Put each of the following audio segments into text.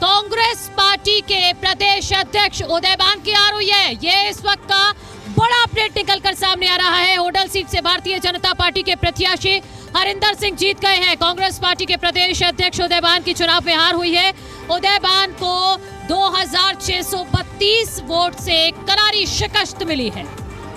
Congress party के प्रदेश अध्यक्ष उदयभान की आ रही है। ये इस वक्त का बड़ा अपडेट निकल कर सामने आ रहा है। होडल सीट से भारतीय जनता पार्टी के प्रत्याशी हरिंदर सिंह जीत गए हैं। कांग्रेस पार्टी के प्रदेश अध्यक्ष उदयभान की चुनाव में हार हुई है। उदयभान को 2632 वोट से करारी शिकस्त मिली है।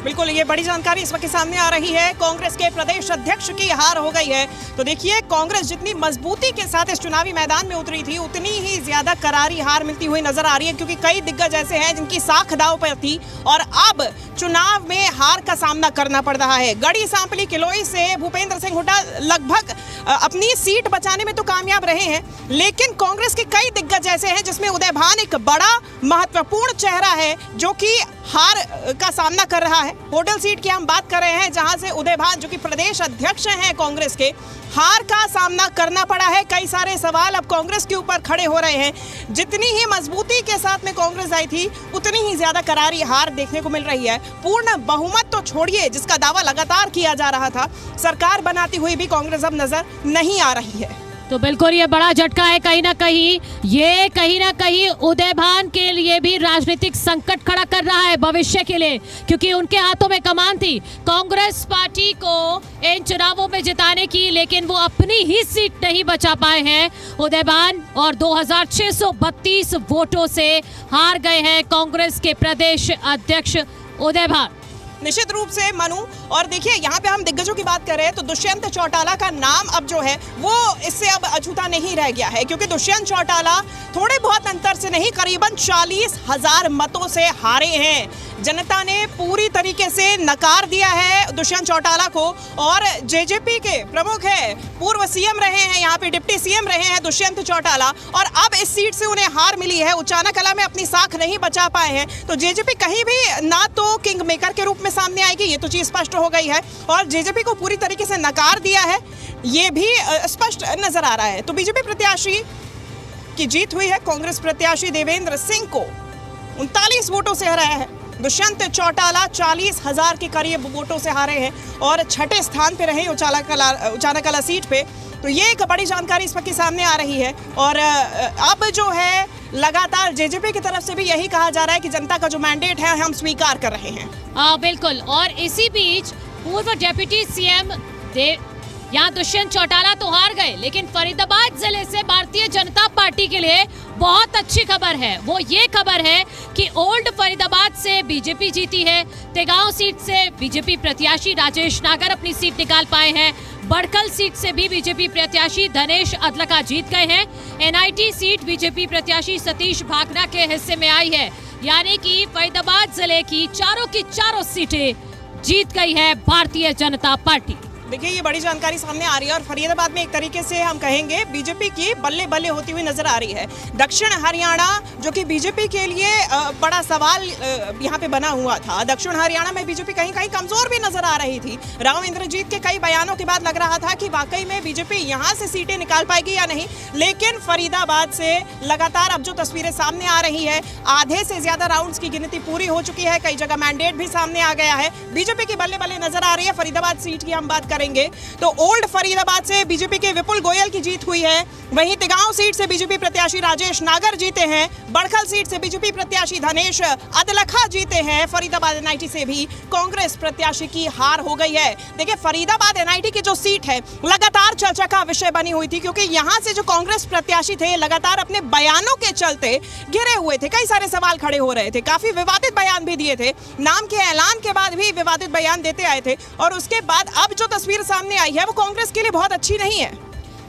बिल्कुल, ये बड़ी जानकारी इस वक्त सामने आ रही है। कांग्रेस के प्रदेश अध्यक्ष की हार हो गई है। तो देखिए, कांग्रेस जितनी मजबूती के साथ इस चुनावी मैदान में उतरी थी, उतनी ही ज्यादा करारी हार मिलती हुई नजर आ रही है, क्योंकि कई दिग्गज ऐसे हैं जिनकी साख दांव पर थी और अब चुनाव में हार का सामना करना पड़ रहा है। गढ़ी सांपली किलोई से भूपेंद्र सिंह हुड्डा लगभग अपनी सीट बचाने में तो कामयाब रहे हैं, लेकिन कांग्रेस के कई दिग्गज ऐसे हैं जिसमें उदयभान एक बड़ा महत्वपूर्ण चेहरा है जो कि हार का सामना कर रहा है। होडल सीट की हम बात कर रहे हैं, जहां से उदयभान जो कि प्रदेश अध्यक्ष हैं कांग्रेस के, हार का सामना करना पड़ा है। कई सारे सवाल अब कांग्रेस के ऊपर खड़े हो रहे हैं। जितनी ही मजबूती के साथ में कांग्रेस आई थी, उतनी ही ज्यादा करारी हार देखने को मिल रही है। पूर्ण बहुमत तो छोड़िए, जिसका दावा लगातार किया जा रहा था, सरकार बनाती हुई भी कांग्रेस अब नजर नहीं आ रही है। तो बिल्कुल ये बड़ा झटका है। कहीं ना कहीं उदयभान के लिए भी राजनीतिक संकट खड़ा कर रहा है भविष्य के लिए, क्योंकि उनके हाथों में कमान थी कांग्रेस पार्टी को इन चुनावों में जिताने की, लेकिन वो अपनी ही सीट नहीं बचा पाए हैं उदयभान, और 2632 वोटों से हार गए हैं कांग्रेस के प्रदेश अध्यक्ष उदयभान। निश्चित रूप से मनु, और देखिए यहाँ पे हम दिग्गजों की बात कर रहे हैं तो दुष्यंत चौटाला का नाम अब जो है वो इससे अब अछूता नहीं रह गया है, क्योंकि दुष्यंत चौटाला थोड़े बहुत अंतर से नहीं, करीबन 40,000 मतों से हारे हैं। जनता ने पूरी तरीके से नकार दिया है दुष्यंत चौटाला को, और जेजेपी के प्रमुख है, पूर्व सीएम रहे हैं, यहाँ पे डिप्टी सीएम रहे हैं दुष्यंत चौटाला, और अब इस सीट से उन्हें हार मिली है। उचाना कला में अपनी साख नहीं बचा पाए हैं, तो जेजेपी कहीं भी ना तो किंग मेकर के रूप में सामने आएगी, ये तो चीज स्पष्ट हो गई है, और जेजेपी को पूरी तरीके से नकार दिया है, ये भी स्पष्ट नजर आ रहा है। तो बीजेपी प्रत्याशी की जीत हुई है। कांग्रेस प्रत्याशी देवेंद्र सिंह को 39 वोटों से हराया है। दुष्यंत चौटाला 40,000 के करीब वोटों से हारे हैं और छठे स्थान पे रहे उचाना कला सीट पे। तो ये एक बड़ी जानकारी इस वक्त सामने आ रही है, और अब जो है लगातार जेजेपी की तरफ से भी यही कहा जा रहा है कि जनता का जो मैंडेट है हम स्वीकार कर रहे हैं। बिल्कुल, और इसी बीच पूर्व डिप्टी सीएम यहाँ दुष्यंत चौटाला तो हार गए, लेकिन फरीदाबाद जिले से भारतीय जनता पार्टी के लिए बहुत अच्छी खबर है। वो ये खबर है कि ओल्ड फरीदाबाद से बीजेपी जीती है। तेगांव सीट से बीजेपी प्रत्याशी राजेश नागर अपनी सीट निकाल पाए हैं। बड़कल सीट से भी बीजेपी प्रत्याशी धनेश अदलका जीत गए हैं। एनआईटी सीट बीजेपी प्रत्याशी सतीश भागना के हिस्से में आई है, यानी कि फरीदाबाद जिले की चारों सीटें जीत गई है भारतीय जनता पार्टी। देखिए, ये बड़ी जानकारी सामने आ रही है, और फरीदाबाद में एक तरीके से हम कहेंगे बीजेपी की बल्ले बल्ले होती हुई नजर आ रही है। दक्षिण हरियाणा जो कि बीजेपी के लिए बड़ा सवाल यहाँ पे बना हुआ था, दक्षिण हरियाणा में बीजेपी कहीं कहीं कमजोर भी नजर आ रही थी। राव इंद्रजीत के कई बयानों के बाद लग रहा था कि वाकई में बीजेपी यहाँ से सीटें निकाल पाएगी या नहीं, लेकिन फरीदाबाद से लगातार अब जो तस्वीरें सामने आ रही है, आधे से ज्यादा राउंड्स की गिनती पूरी हो चुकी है, कई जगह मैंडेट भी सामने आ गया है। बीजेपी की बल्ले बल्ले नजर आ रही है। फरीदाबाद सीट की हम बात करेंगे तो ओल्ड फरीदाबाद से बीजेपी के विपुल गोयल की जीत हुई है। वहीं तेगांव सीट से बीजेपी प्रत्याशी राजेश नागर जीते हैं। बड़खल सीट से बीजेपी प्रत्याशी धनेश अदलखा जीते हैं। फरीदाबाद एनआईटी से भी कांग्रेस प्रत्याशी की हार हो गई है। देखिए, फरीदाबाद एनआईटी की जो सीट है लगातार चर्चा का विषय बनी हुई थी, क्योंकि यहां से जो कांग्रेस प्रत्याशी थे लगातार अपने बयानों के चलते घिरे हुए थे। कई सारे सवाल खड़े हो रहे थे, काफी विवादित बयान भी दिए थे, नाम के ऐलान के बाद भी विवादित बयान देते आए थे, और उसके बाद अब जो तस्वीर सामने आई है वो कांग्रेस के लिए बहुत अच्छी नहीं है।